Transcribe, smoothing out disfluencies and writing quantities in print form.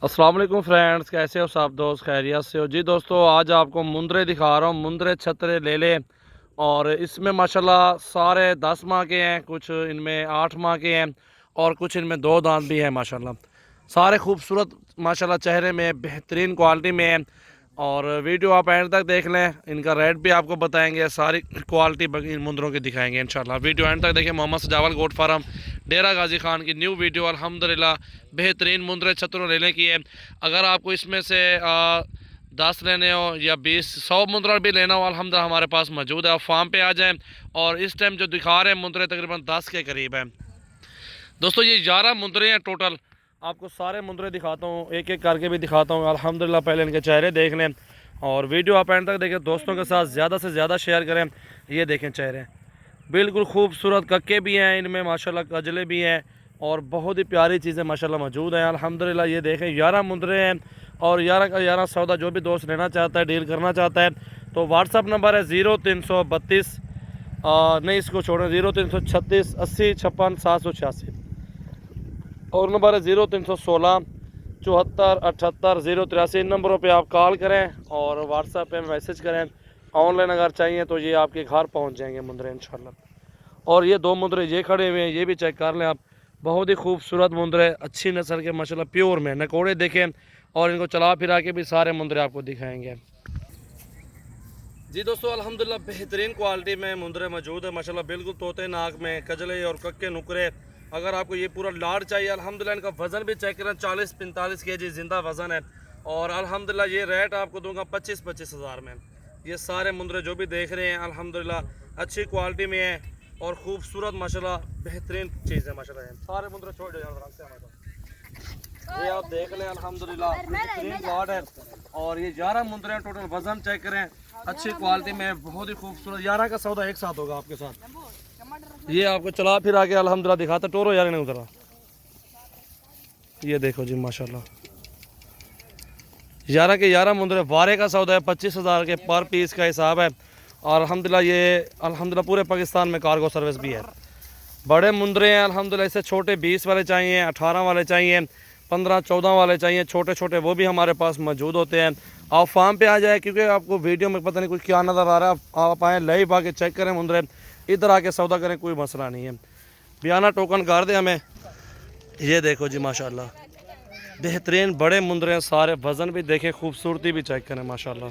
अस्सलाम वालेकुम फ्रेंड्स, कैसे हो सब दोस्त? खैरियत से हो जी? दोस्तों आज आपको मुंदरे दिखा रहा हूँ। मुंदरे छतरे ले ले और इसमें माशाल्लाह सारे 10 माह के हैं, कुछ इनमें 8 माह के हैं और कुछ इनमें 2 दांत भी हैं माशाल्लाह। सारे खूबसूरत माशाल्लाह, चेहरे में बेहतरीन क्वालिटी में हैं। और वीडियो आप एंड तक देख लें, इनका रेट भी आपको बताएंगे, सारी क्वालिटी इन मुंदरों की दिखाएंगे इंशाल्लाह। वीडियो एंड तक देखें। मोहम्मद सजावल गोट फार्म, डेरा गाजी खान की न्यू वीडियो अल्हम्दुलिल्लाह बेहतरीन मुंदरे छतरों लेने की है। अगर आपको इसमें से 10 लेने हो या 20-100 मुंदरा भी लेना हो, अल्हम्दुलिल्लाह हमारे पास मौजूद है। आप फार्म पे आ जाएँ। और इस टाइम जो दिखा रहे हैं मुंदरे तकरीबन 10 के करीब है दोस्तों। ये 11 मुंदरे हैं टोटल। आपको सारे मुंदरे दिखाता हूँ, एक एक करके भी दिखाता हूँ अल्हम्दुलिल्लाह। पहले इनके चेहरे देख लें और वीडियो आप एंड तक देखें, दोस्तों के साथ ज़्यादा से ज़्यादा शेयर करें। ये देखें चेहरे बिल्कुल खूबसूरत, कक्के भी हैं इनमें माशाल्लाह, कजले भी हैं और बहुत ही प्यारी चीज़ें माशाल्लाह मौजूद हैं अल्हम्दुलिल्लाह। ये देखें 11 मुंदरे हैं और 11 का 11 सौदा। जो भी दोस्त लेना चाहता है, डील करना चाहता है, तो व्हाट्सअप नंबर है 0332 नहीं इसको छोड़ें, 0336 80 56 786 और नंबर है 0316 74 78 083। इन नंबरों पे आप कॉल करें और व्हाट्सएप पे मैसेज करें। ऑनलाइन अगर चाहिए तो ये आपके घर पहुंच जाएंगे मुंदरे इंशाल्लाह। और ये 2 मुंदरे ये खड़े हुए हैं, ये भी चेक कर लें आप। बहुत ही खूबसूरत मुंदरे, अच्छी नस्ल के माशाल्लाह, प्योर में नकोड़े देखें और इनको चला फिरा के भी सारे मुंदरे आपको दिखाएंगे जी। दोस्तों अल्हम्दुलिल्लाह बेहतरीन क्वालिटी में मुंदरे मौजूद है माशाल्लाह, बिल्कुल तोते नाक में, कजले और कक्के नुकरे। अगर आपको ये पूरा लाड चाहिए अल्हम्दुलिल्लाह, इनका वज़न भी चेक करें, 40-45 kg ज़िंदा वज़न है। और अल्हम्दुलिल्लाह ये रेट आपको दूंगा 25-25 हज़ार में। ये सारे मुंदरे जो भी देख रहे हैं अल्हम्दुलिल्लाह अच्छी क्वालिटी में है और ख़ूबसूरत माशाल्लाह बेहतरीन चीज़ है माशाल्लाह। सारे मुंदरे छोड़ ये आप देख लें अल्हम्दुलिल्लाह बेहतरीन लाड है। और ये 11 मुंदरे हैं टोटल। वज़न चेक करें, अच्छी क्वालिटी में, बहुत ही खूबसूरत। 11 का सौदा एक साथ होगा आपके साथ। ये आपको चला फिर आके अल्हम्दुलिल्लाह दिखाता। टोरो यार ने उतरा, ये देखो जी माशाल्लाह 11 के 11 मुंदरे। वारे का सौदा है 25,000 के पर पीस का हिसाब है। और अल्हम्दुलिल्लाह ये अल्हम्दुलिल्लाह पूरे पाकिस्तान में कार्गो सर्विस भी है। बड़े मुंदरे हैं अल्हम्दुलिल्लाह। इससे छोटे 20 वाले चाहिए, 18 वाले चाहिए, 15-14 वाले चाहिए, छोटे छोटे, वो भी हमारे पास मौजूद होते हैं। आप फार्म पे आ जाए, क्योंकि आपको वीडियो में पता नहीं कुछ क्या नज़र आ रहा है। आप आएँ, लाइव आके चेक करें मुंदरे, इधर आके सौदा करें, कोई मसला नहीं है। बयाना टोकन कर दें हमें। ये देखो जी माशाल्लाह बेहतरीन बड़े मुंदरे हैं सारे। वज़न भी देखें, खूबसूरती भी चेक करें माशाल्लाह।